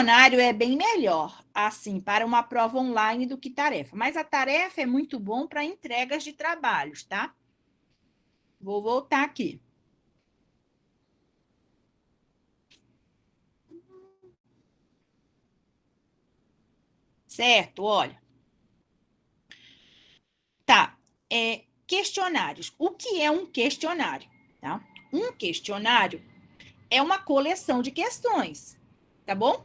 questionário é bem melhor, assim, para uma prova online do que tarefa. Mas a tarefa é muito bom para entregas de trabalhos, tá? Vou voltar aqui. Certo? Olha. Tá. Questionários. O que é um questionário? Tá? Um questionário é uma coleção de questões, tá bom?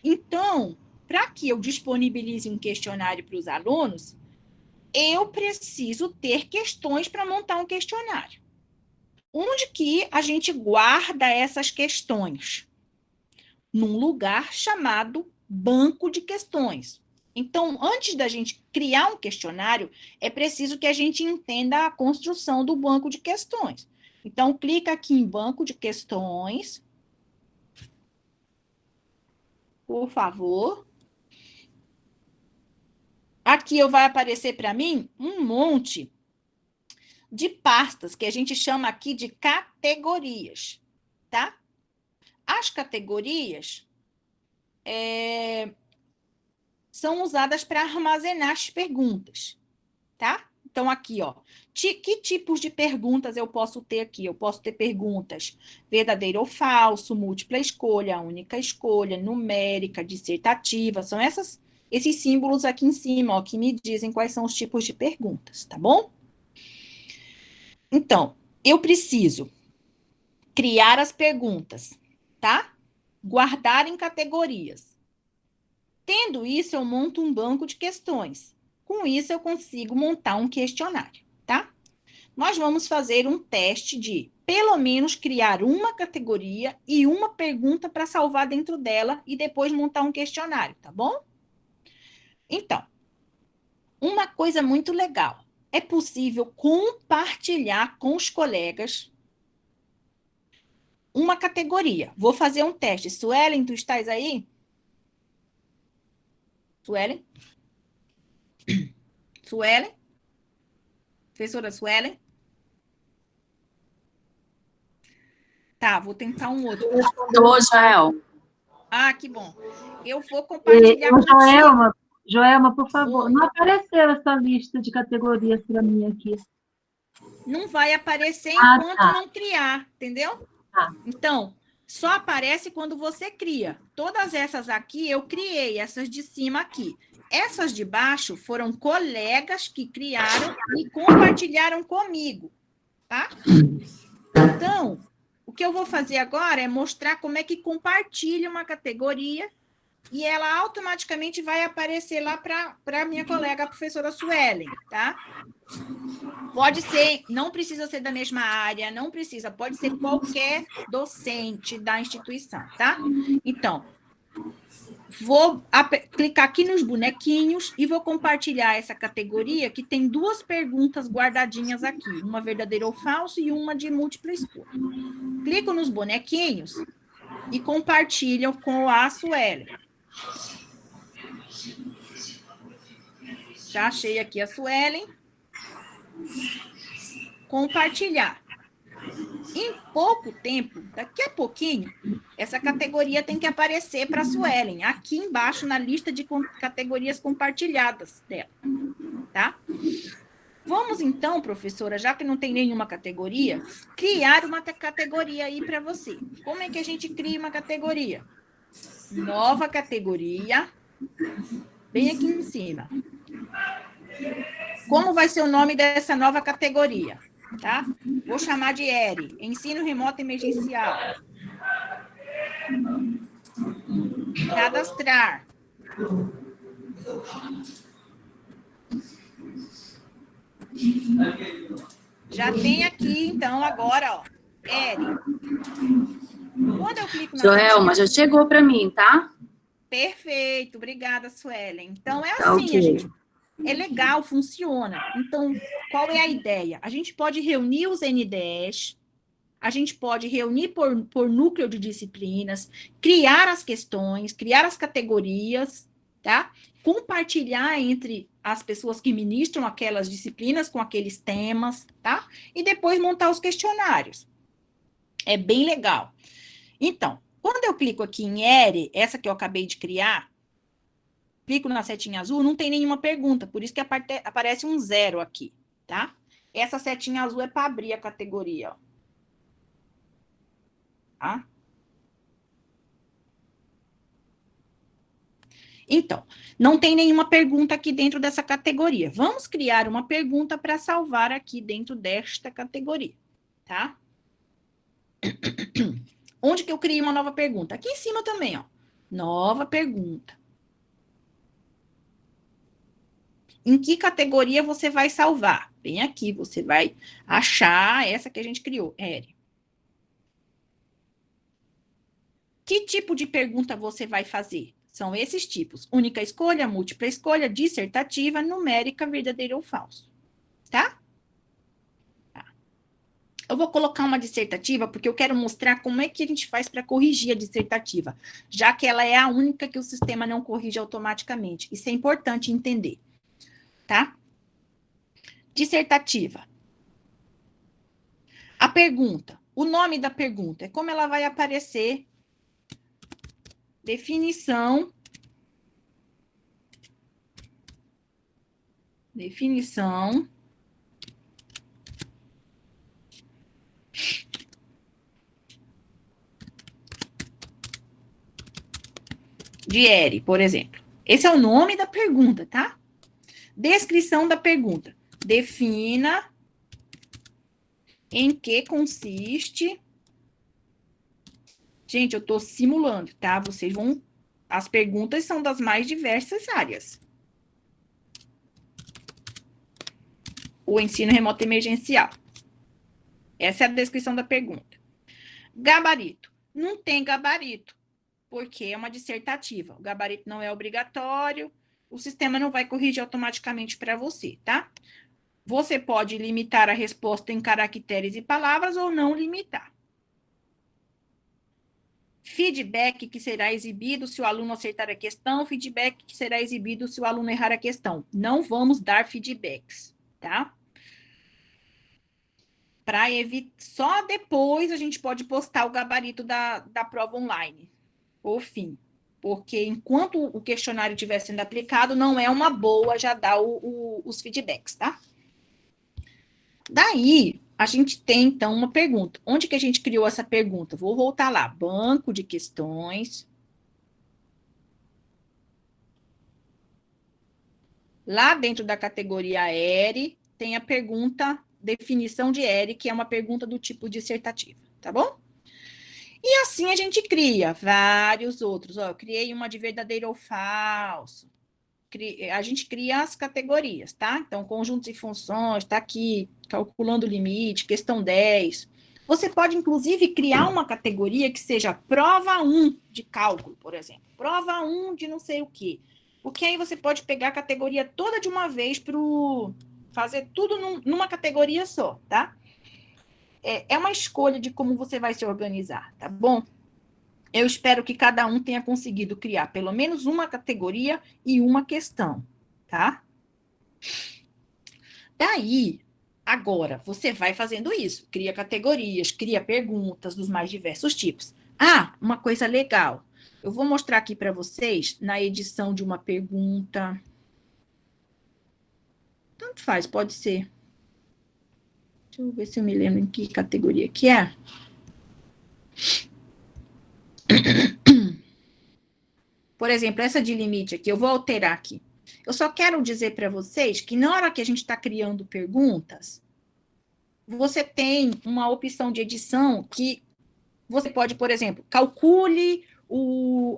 Então, para que eu disponibilize um questionário para os alunos, eu preciso ter questões para montar um questionário. Onde que a gente guarda essas questões? Num lugar chamado banco de questões. Então, antes da gente criar um questionário, é preciso que a gente entenda a construção do banco de questões. Então, clica aqui em banco de questões, por favor. Aqui vai aparecer para mim um monte de pastas, que a gente chama aqui de categorias, tá? As categorias são usadas para armazenar as perguntas, tá? Então, aqui, ó, que tipos de perguntas eu posso ter aqui? Eu posso ter perguntas verdadeiro ou falso, múltipla escolha, única escolha, numérica, dissertativa, são esses símbolos aqui em cima, ó, que me dizem quais são os tipos de perguntas, tá bom? Então, eu preciso criar as perguntas, tá? Guardar em categorias. Tendo isso, eu monto um banco de questões. Com isso, eu consigo montar um questionário, tá? Nós vamos fazer um teste de, pelo menos, criar uma categoria e uma pergunta para salvar dentro dela e depois montar um questionário, tá bom? Então, uma coisa muito legal. É possível compartilhar com os colegas uma categoria. Vou fazer um teste. Suelen, tu estás aí? Suelen? Suelen? Professora Suelen? Tá, vou tentar um outro. Tô, Jael. Ah, que bom. Eu vou compartilhar contigo. Joelma, por favor, Oi. não apareceu essa lista de categorias para mim aqui. Não vai aparecer enquanto não criar, entendeu? Tá. Então, só aparece quando você cria. Todas essas aqui eu criei, essas de cima aqui. Essas de baixo foram colegas que criaram e compartilharam comigo, tá? Então, o que eu vou fazer agora é mostrar como é que compartilha uma categoria e ela automaticamente vai aparecer lá para a minha colega, a professora Suelen, tá? Pode ser, não precisa ser da mesma área, não precisa, pode ser qualquer docente da instituição, tá? Então, vou clicar aqui nos bonequinhos e vou compartilhar essa categoria que tem duas perguntas guardadinhas aqui, uma verdadeiro ou falso e uma de múltipla escolha. Clico nos bonequinhos e compartilho com a Suelen. Já achei aqui a Suelen. Compartilhar. Em pouco tempo, daqui a pouquinho, essa categoria tem que aparecer para a Suelen, aqui embaixo na lista de categorias compartilhadas dela, tá? Vamos então, professora, já que não tem nenhuma categoria, criar uma categoria aí para você. Como é que a gente cria uma categoria? Nova categoria, bem aqui em cima. Como vai ser o nome dessa nova categoria? Tá? Vou chamar de ERE, Ensino Remoto Emergencial. Cadastrar. Já tem aqui, então, agora, ó, ERE. Quando eu clico na Joelma, já chegou para mim, tá? Perfeito, obrigada, Suelen. Então, é assim, okay. Gente, é legal, funciona. Então, qual é a ideia? A gente pode reunir os NDEs, a gente pode reunir por núcleo de disciplinas, criar as questões, criar as categorias, tá? Compartilhar entre as pessoas que ministram aquelas disciplinas com aqueles temas, tá? E depois montar os questionários. É bem legal. Então, Quando eu clico aqui em ERE, essa que eu acabei de criar, clico na setinha azul, não tem nenhuma pergunta, por isso que aparece um 0 aqui, tá? Essa setinha azul é para abrir a categoria, ó. Tá? Então, não tem nenhuma pergunta aqui dentro dessa categoria. Vamos criar uma pergunta para salvar aqui dentro desta categoria, tá? Onde que eu criei uma nova pergunta? Aqui em cima também, ó. Nova pergunta. Em que categoria você vai salvar? Bem aqui, você vai achar essa que a gente criou, ERE. Que tipo de pergunta você vai fazer? São esses tipos: única escolha, múltipla escolha, dissertativa, numérica, verdadeiro ou falso. Tá? Eu vou colocar uma dissertativa porque eu quero mostrar como é que a gente faz para corrigir a dissertativa, já que ela é a única que o sistema não corrige automaticamente. Isso é importante entender. Tá? Dissertativa. A pergunta. O nome da pergunta é como ela vai aparecer. Definição de ERE, por exemplo. Esse é o nome da pergunta, tá? Descrição da pergunta. Defina em que consiste. Gente, eu estou simulando, tá? Vocês vão... As perguntas são das mais diversas áreas. O ensino remoto emergencial. Essa é a descrição da pergunta. Gabarito. Não tem gabarito, porque é uma dissertativa. O gabarito não é obrigatório, o sistema não vai corrigir automaticamente para você, tá? Você pode limitar a resposta em caracteres e palavras ou não limitar. Feedback que será exibido se o aluno acertar a questão, feedback que será exibido se o aluno errar a questão. Não vamos dar feedbacks, tá? Para evitar, só depois a gente pode postar o gabarito da prova online, por fim. Porque enquanto o questionário estiver sendo aplicado, não é uma boa já dar os feedbacks, tá? Daí, a gente tem, então, uma pergunta. Onde que a gente criou essa pergunta? Vou voltar lá. Banco de questões. Lá dentro da categoria ERE, tem a pergunta, definição de ERE, que é uma pergunta do tipo dissertativa, tá bom? E assim a gente cria vários outros. Ó, eu criei uma de verdadeiro ou falso. A gente cria as categorias, tá? Então, conjuntos e funções, tá aqui, calculando o limite, questão 10. Você pode, inclusive, criar uma categoria que seja prova 1 de cálculo, por exemplo. Prova 1 de não sei o quê. Porque aí você pode pegar a categoria toda de uma vez para fazer tudo numa categoria só, tá? É uma escolha de como você vai se organizar, tá bom? Eu espero que cada um tenha conseguido criar pelo menos uma categoria e uma questão, tá? Daí, agora, você vai fazendo isso. Cria categorias, cria perguntas dos mais diversos tipos. Ah, uma coisa legal. Eu vou mostrar aqui para vocês, na edição de uma pergunta. Tanto faz, pode ser. Deixa eu ver se eu me lembro em que categoria que é. Por exemplo, essa de limite aqui, eu vou alterar aqui. Eu só quero dizer para vocês que na hora que a gente está criando perguntas, você tem uma opção de edição que você pode, por exemplo, calcule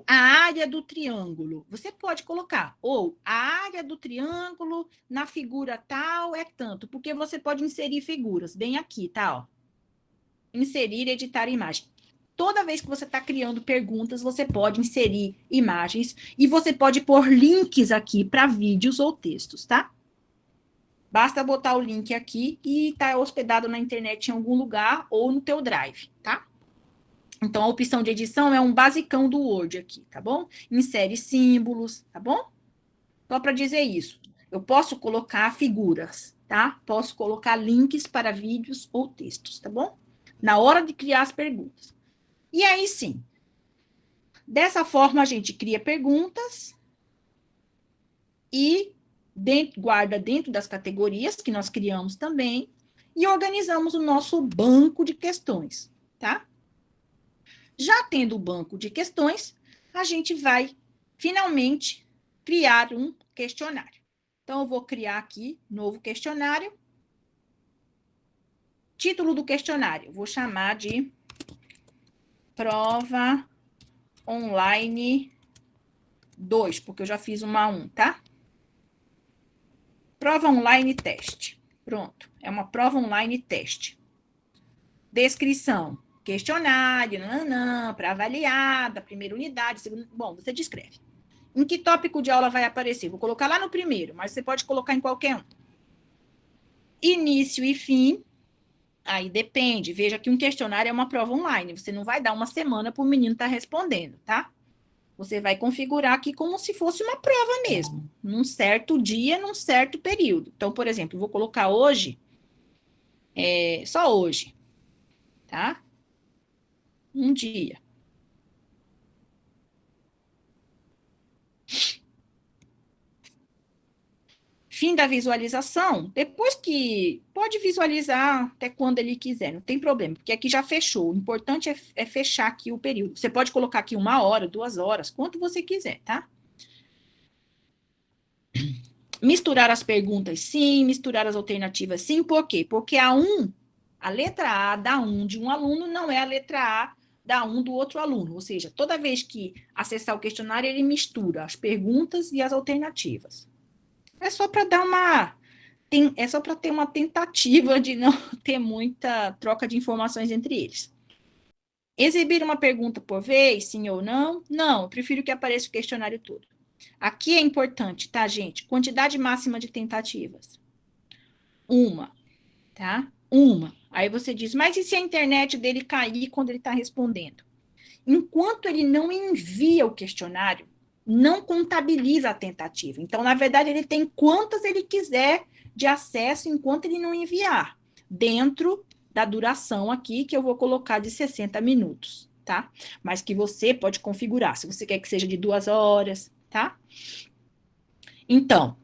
a área do triângulo. Você pode colocar, ou a área do triângulo na figura tal é tanto, porque você pode inserir figuras, bem aqui, tá? Ó. Inserir, editar imagem. Toda vez que você está criando perguntas, você pode inserir imagens e você pode pôr links aqui para vídeos ou textos, tá? Basta botar o link aqui e tá hospedado na internet em algum lugar ou no teu Drive, tá? Então, a opção de edição é um basicão do Word aqui, tá bom? Insere símbolos, tá bom? Só para dizer isso. Eu posso colocar figuras, tá? Posso colocar links para vídeos ou textos, tá bom? Na hora de criar as perguntas. E aí, sim, Dessa forma, a gente cria perguntas e guarda dentro das categorias que nós criamos também e organizamos o nosso banco de questões, tá? Já tendo o banco de questões, a gente vai, finalmente, criar um questionário. Então, eu vou criar aqui, novo questionário. Título do questionário, vou chamar de Prova Online 2, porque eu já fiz uma 1, tá? Prova online teste. Pronto, é uma prova online teste. Descrição, questionário, para avaliar, da primeira unidade, segunda. Bom, você descreve. Em que tópico de aula vai aparecer? Vou colocar lá no primeiro, mas você pode colocar em qualquer um. Início e fim, aí depende. Veja que um questionário é uma prova online. Você não vai dar uma semana para o menino estar respondendo, tá? Você vai configurar aqui como se fosse uma prova mesmo, num certo dia, num certo período. Então, por exemplo, eu vou colocar hoje, só hoje, tá? Um dia. Fim da visualização, depois que pode visualizar até quando ele quiser, não tem problema, porque aqui já fechou. O importante é fechar aqui o período. Você pode colocar aqui 1 hora, 2 horas, quanto você quiser, tá? Misturar as perguntas, sim, misturar as alternativas, sim, por quê? Porque a letra A da 1 de um aluno não é a letra A da 1 do outro aluno, ou seja, toda vez que acessar o questionário, ele mistura as perguntas e as alternativas. É só para dar é só para ter uma tentativa de não ter muita troca de informações entre eles. Exibir uma pergunta por vez, sim ou não? Não, eu prefiro que apareça o questionário todo. Aqui é importante, tá, gente? Quantidade máxima de tentativas. 1, tá? 1. Aí você diz, mas e se a internet dele cair quando ele está respondendo? Enquanto ele não envia o questionário, não contabiliza a tentativa. Então, na verdade, ele tem quantas ele quiser de acesso enquanto ele não enviar, dentro da duração aqui, que eu vou colocar de 60 minutos, tá? Mas que você pode configurar, se você quer que seja de 2 horas, tá? Então,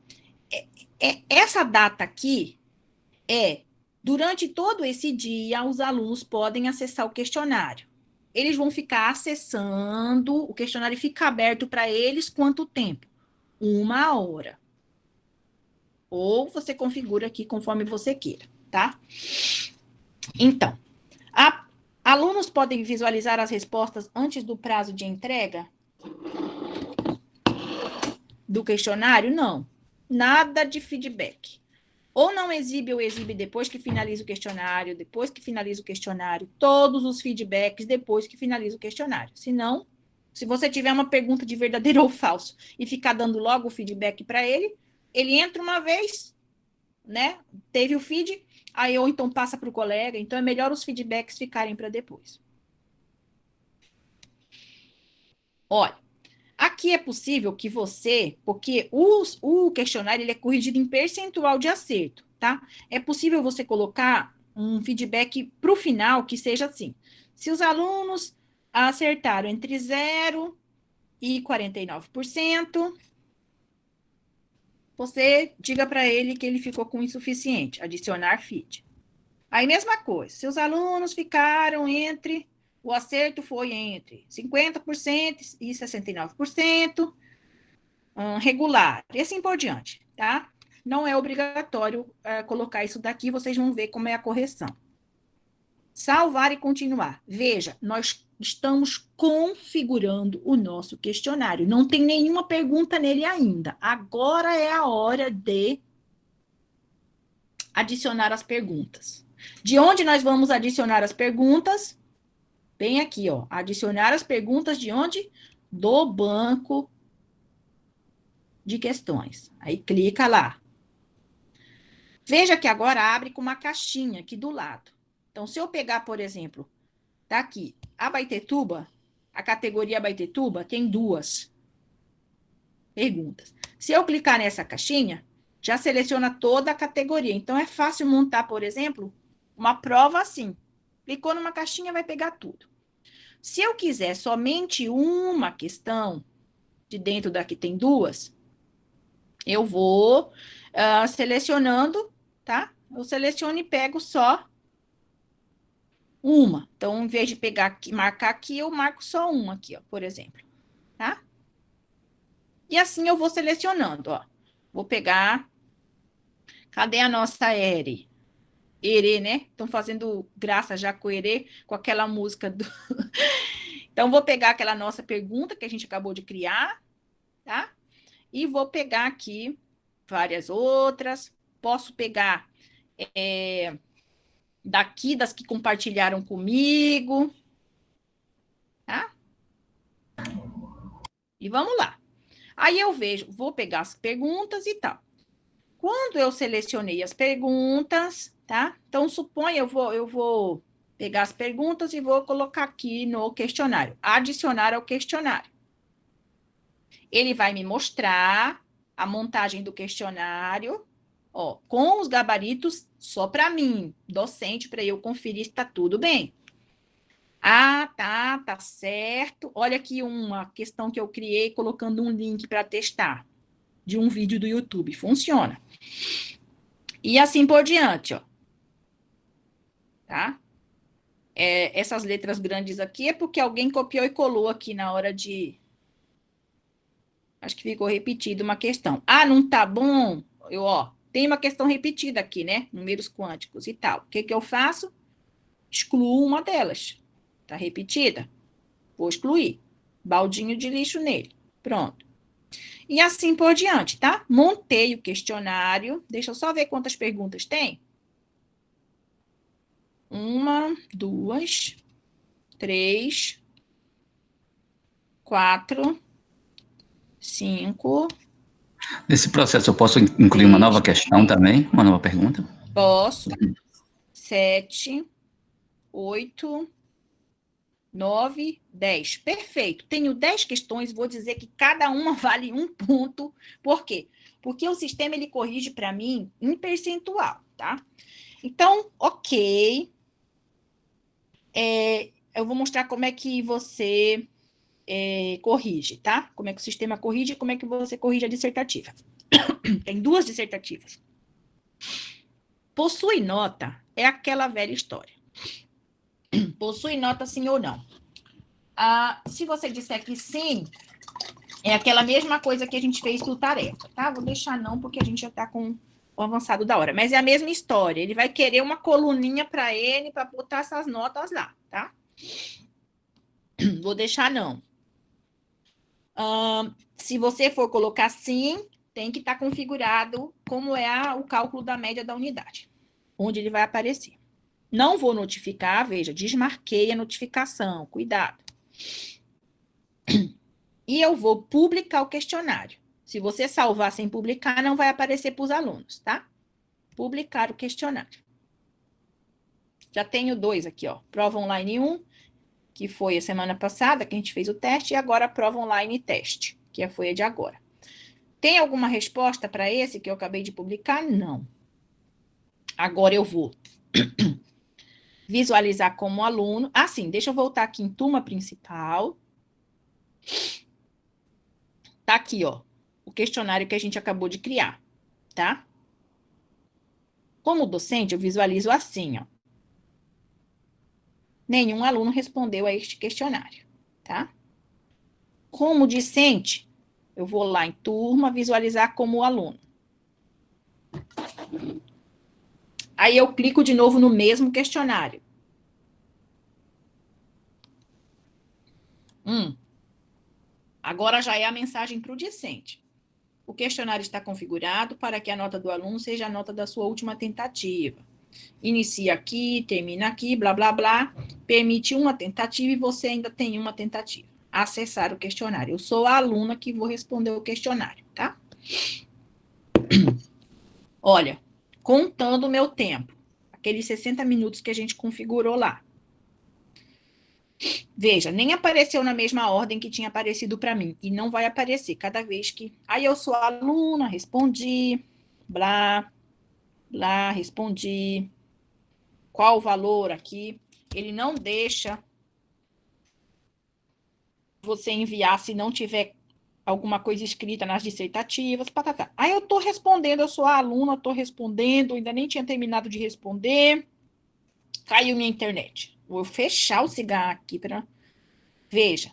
essa data aqui durante todo esse dia, os alunos podem acessar o questionário. Eles vão ficar acessando, o questionário fica aberto para eles quanto tempo? 1 hora. Ou você configura aqui conforme você queira, tá? Então, alunos podem visualizar as respostas antes do prazo de entrega do questionário? Não. Nada de feedback. Ou não exibe ou exibe depois que finaliza o questionário, todos os feedbacks depois que finaliza o questionário. Se não, se você tiver uma pergunta de verdadeiro ou falso e ficar dando logo o feedback para ele, ele entra uma vez, né? Teve o feed, aí ou então passa para o colega, então é melhor os feedbacks ficarem para depois. Olha, aqui é possível que você, porque o questionário ele é corrigido em percentual de acerto, tá? É possível você colocar um feedback para o final que seja assim. Se os alunos acertaram entre 0 e 49%, você diga para ele que ele ficou com insuficiente, adicionar feed. Aí, mesma coisa, se os alunos ficaram o acerto foi entre 50% e 69%, regular, e assim por diante, tá? Não é obrigatório colocar isso daqui, vocês vão ver como é a correção. Salvar e continuar. Veja, nós estamos configurando o nosso questionário. Não tem nenhuma pergunta nele ainda. Agora é a hora de adicionar as perguntas. De onde nós vamos adicionar as perguntas? Bem aqui, ó. Adicionar as perguntas de onde? Do banco de questões. Aí clica lá. Veja que agora abre com uma caixinha aqui do lado. Então, se eu pegar, por exemplo, tá aqui, a Abaetetuba, a categoria Abaetetuba tem 2 perguntas. Se eu clicar nessa caixinha, já seleciona toda a categoria. Então, é fácil montar, por exemplo, uma prova assim. Clicou numa caixinha, vai pegar tudo. Se eu quiser somente uma questão, de dentro daqui tem duas, eu vou selecionando, tá? Eu seleciono e pego só uma. Então, em vez de pegar aqui, marcar aqui, eu marco só uma aqui, ó, por exemplo, tá? E assim eu vou selecionando, ó. Vou pegar... Cadê a nossa Ere? Erê, né? Estão fazendo graça já com Erê, com aquela música do... Então, vou pegar aquela nossa pergunta que a gente acabou de criar, tá? E vou pegar aqui várias outras. Posso pegar daqui, das que compartilharam comigo, tá? E vamos lá. Aí eu vejo, vou pegar as perguntas e tal. Quando eu selecionei as perguntas, tá? Então, suponha, eu vou pegar as perguntas e vou colocar aqui no questionário. Adicionar ao questionário. Ele vai me mostrar a montagem do questionário, ó, com os gabaritos só para mim, docente, para eu conferir se está tudo bem. Ah, tá certo. Olha aqui uma questão que eu criei colocando um link para testar de um vídeo do YouTube. Funciona. E assim por diante, ó. Tá? Essas letras grandes aqui é porque alguém copiou e colou aqui na hora de... Acho que ficou repetido uma questão. Ah, não tá bom? Tem uma questão repetida aqui, né? Números quânticos e tal. O que que eu faço? Excluo uma delas. Tá repetida? Vou excluir. Baldinho de lixo nele. Pronto. E assim por diante, tá? Montei o questionário. Deixa eu só ver quantas perguntas tem. 1, 2, 3, 4, 5. Nesse processo, eu posso incluir uma nova questão também? Uma nova pergunta? Posso. 7, 8, 9, 10. Perfeito. Tenho 10 questões, vou dizer que cada uma vale 1 ponto. Por quê? Porque o sistema ele corrige para mim em percentual, tá? Então, ok. Eu vou mostrar como é que você corrige, tá? Como é que o sistema corrige e como é que você corrige a dissertativa. Tem 2 dissertativas. Possui nota é aquela velha história. Possui nota sim ou não? Se você disser que sim, é aquela mesma coisa que a gente fez do tarefa, tá? Vou deixar não, porque a gente já tá com o avançado da hora. Mas é a mesma história. Ele vai querer uma coluninha para ele, para botar essas notas lá, tá? Vou deixar não. Se você for colocar sim, tem que estar configurado como é o cálculo da média da unidade, onde ele vai aparecer. Não vou notificar, veja, desmarquei a notificação, cuidado. E eu vou publicar o questionário. Se você salvar sem publicar, não vai aparecer para os alunos, tá? Publicar o questionário. Já tenho 2 aqui, ó. Prova online 1, que foi a semana passada, que a gente fez o teste, e agora a prova online teste, que foi a de agora. Tem alguma resposta para esse que eu acabei de publicar? Não. Agora eu vou visualizar como aluno. Sim, deixa eu voltar aqui em turma principal. Tá aqui, ó, o questionário que a gente acabou de criar, tá? Como docente, eu visualizo assim, ó. Nenhum aluno respondeu a este questionário, tá? Como discente, eu vou lá em turma visualizar como aluno. Aí eu clico de novo no mesmo questionário. Agora já é a mensagem para o discente. O questionário está configurado para que a nota do aluno seja a nota da sua última tentativa. Inicia aqui, termina aqui, blá, blá, blá. Permite uma tentativa e você ainda tem uma tentativa. Acessar o questionário. Eu sou a aluna que vou responder o questionário, tá? Olha, contando o meu tempo. Aqueles 60 minutos que a gente configurou lá. Veja, nem apareceu na mesma ordem que tinha aparecido para mim. E não vai aparecer cada vez que... Aí eu sou a aluna, respondi, blá, blá, respondi. Qual o valor aqui? Ele não deixa você enviar se não tiver alguma coisa escrita nas dissertativas, patatá. Aí eu estou respondendo, eu sou a aluna, estou respondendo, ainda nem tinha terminado de responder, caiu minha internet. Vou fechar o cigarro aqui para... Veja,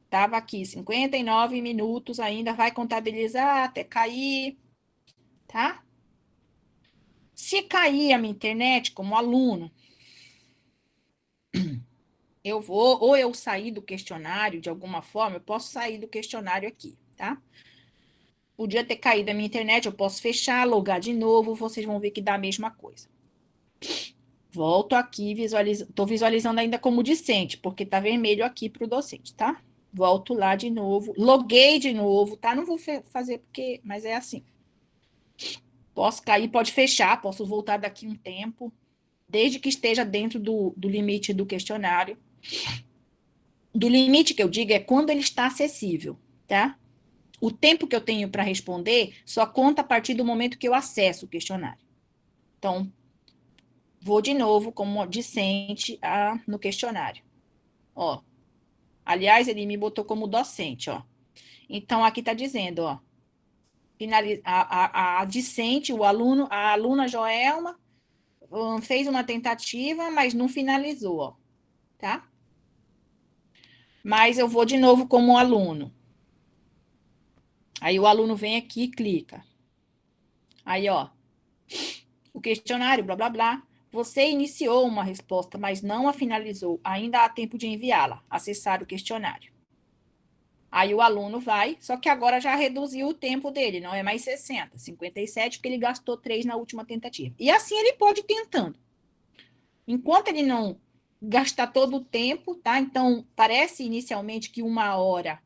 estava aqui 59 minutos, ainda vai contabilizar até cair, tá? Se cair a minha internet como aluno, eu vou, ou eu sair do questionário de alguma forma, eu posso sair do questionário aqui, tá? Podia ter caído a minha internet, eu posso fechar, logar de novo, vocês vão ver que dá a mesma coisa. Volto aqui, estou visualizando ainda como discente, porque tá vermelho aqui para o docente, tá? Volto lá de novo, loguei de novo, tá? Não vou fazer porque, mas é assim. Posso cair, pode fechar, posso voltar daqui um tempo, desde que esteja dentro do limite do questionário. Do limite que eu digo é quando ele está acessível, tá? O tempo que eu tenho para responder só conta a partir do momento que eu acesso o questionário. Então, vou de novo como discente no questionário. Ó, aliás, ele me botou como docente, ó. Então, aqui está dizendo, ó, a discente, o aluno, a aluna Joelma fez uma tentativa, mas não finalizou, ó, tá? Mas eu vou de novo como aluno. Aí o aluno vem aqui e clica. Aí, ó, o questionário, blá, blá, blá. Você iniciou uma resposta, mas não a finalizou. Ainda há tempo de enviá-la. Acessar o questionário. Aí o aluno vai, só que agora já reduziu o tempo dele, não é mais 60, 57, porque ele gastou 3 na última tentativa. E assim ele pode ir tentando. Enquanto ele não gastar todo o tempo, tá? Então, parece inicialmente que 1 hora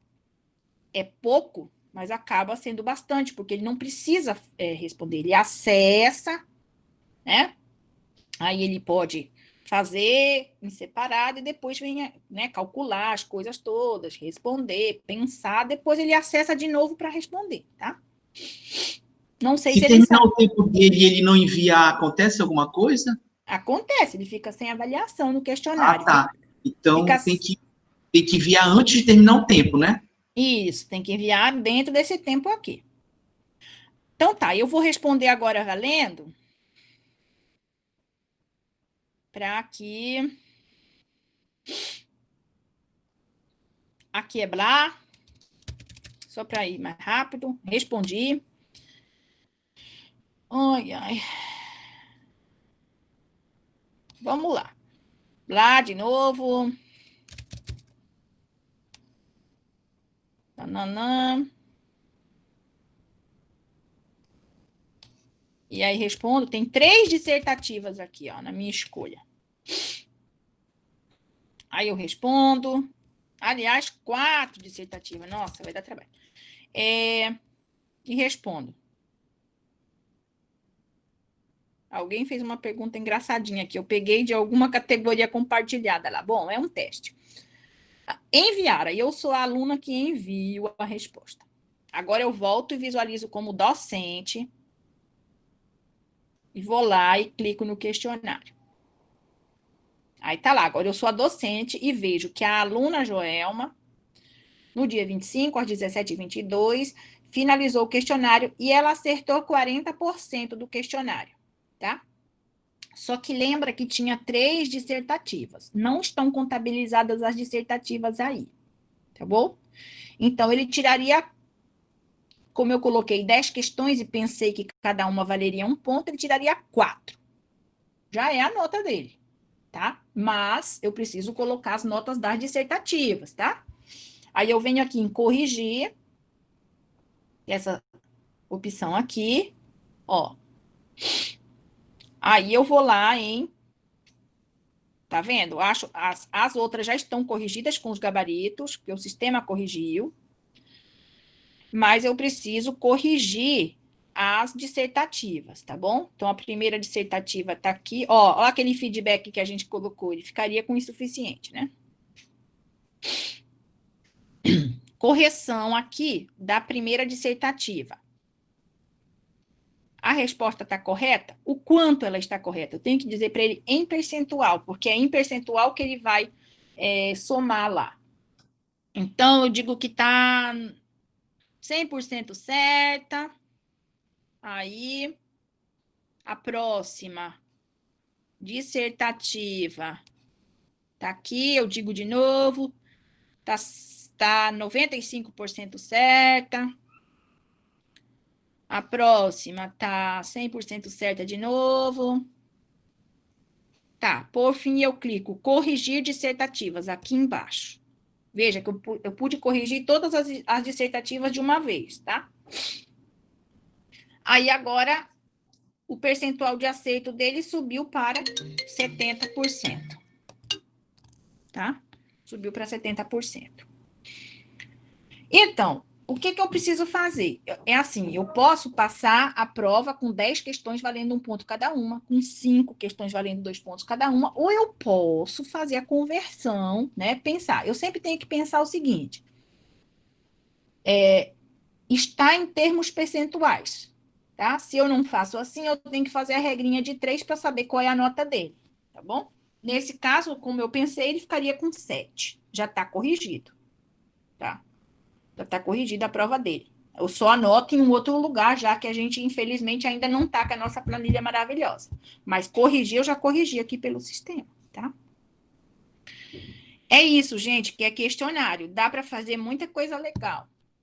é pouco, mas acaba sendo bastante, porque ele não precisa responder. Ele acessa, né? Aí ele pode fazer em separado e depois vem, né, calcular as coisas todas, responder, pensar, depois ele acessa de novo para responder, tá? Não sei Se se ele terminar sabe. o tempo dele e ele não enviar, acontece alguma coisa? Acontece, ele fica sem avaliação no Ah, questionário. tá. Fica... Então tem que enviar antes de terminar o tempo, né? Isso, tem que enviar dentro desse tempo aqui. Então tá, eu vou responder agora valendo para aqui é blá, só para ir mais rápido. Respondi. Ai, ai. Vamos lá. Lá de novo. Tananã. E aí respondo. Tem 3 dissertativas aqui, ó, na minha escolha. Aí eu respondo. Aliás, 4 dissertativas. Nossa, vai dar trabalho. E respondo. Alguém fez uma pergunta engraçadinha aqui. Eu peguei de alguma categoria compartilhada lá. Bom, é um teste. Enviar. Aí eu sou a aluna que envio a resposta. Agora eu volto e visualizo como docente. E vou lá e clico no questionário. Aí tá lá. Agora eu sou a docente e vejo que a aluna Joelma, no dia 25, às 17h22, finalizou o questionário e ela acertou 40% do questionário, tá? Só que lembra que tinha 3 dissertativas. Não estão contabilizadas as dissertativas aí, tá bom? Então, ele tiraria, como eu coloquei 10 questões e pensei que cada uma valeria 1 ponto, ele tiraria 4. Já é a nota dele, tá? Mas eu preciso colocar as notas das dissertativas, tá? Aí eu venho aqui em corrigir, essa opção aqui, ó. Aí eu vou lá em... Tá vendo? Acho as outras já estão corrigidas com os gabaritos, que o sistema corrigiu. Mas eu preciso corrigir as dissertativas, tá bom? Então, a primeira dissertativa tá aqui. Ó aquele feedback que a gente colocou, ele ficaria com insuficiente, né? Correção aqui da primeira dissertativa. A resposta está correta? O quanto ela está correta? Eu tenho que dizer para ele em percentual, porque é em percentual que ele vai somar lá. Então, eu digo que está 100% certa. Aí, a próxima, dissertativa. Tá aqui, eu digo de novo. Tá 95% certa. A próxima tá 100% certa de novo. Tá, por fim, eu clico corrigir dissertativas aqui embaixo. Veja que eu pude corrigir todas as dissertativas de uma vez, tá? Aí, agora, o percentual de aceito dele subiu para 70%. Tá? Subiu para 70%. Então, o que eu preciso fazer? É assim, eu posso passar a prova com 10 questões valendo 1 ponto cada uma, com 5 questões valendo 2 pontos cada uma, ou eu posso fazer a conversão, né? Pensar. Eu sempre tenho que pensar o seguinte. Está em termos percentuais, tá? Se eu não faço assim, eu tenho que fazer a regrinha de 3 para saber qual é a nota dele, tá bom? Nesse caso, como eu pensei, ele ficaria com 7. Já está corrigido, tá? Já está corrigida a prova dele. Eu só anoto em um outro lugar, já que a gente, infelizmente, ainda não está com a nossa planilha maravilhosa. Mas corrigir, eu já corrigi aqui pelo sistema, tá? É isso, gente, que é questionário. Dá para fazer muita coisa legal.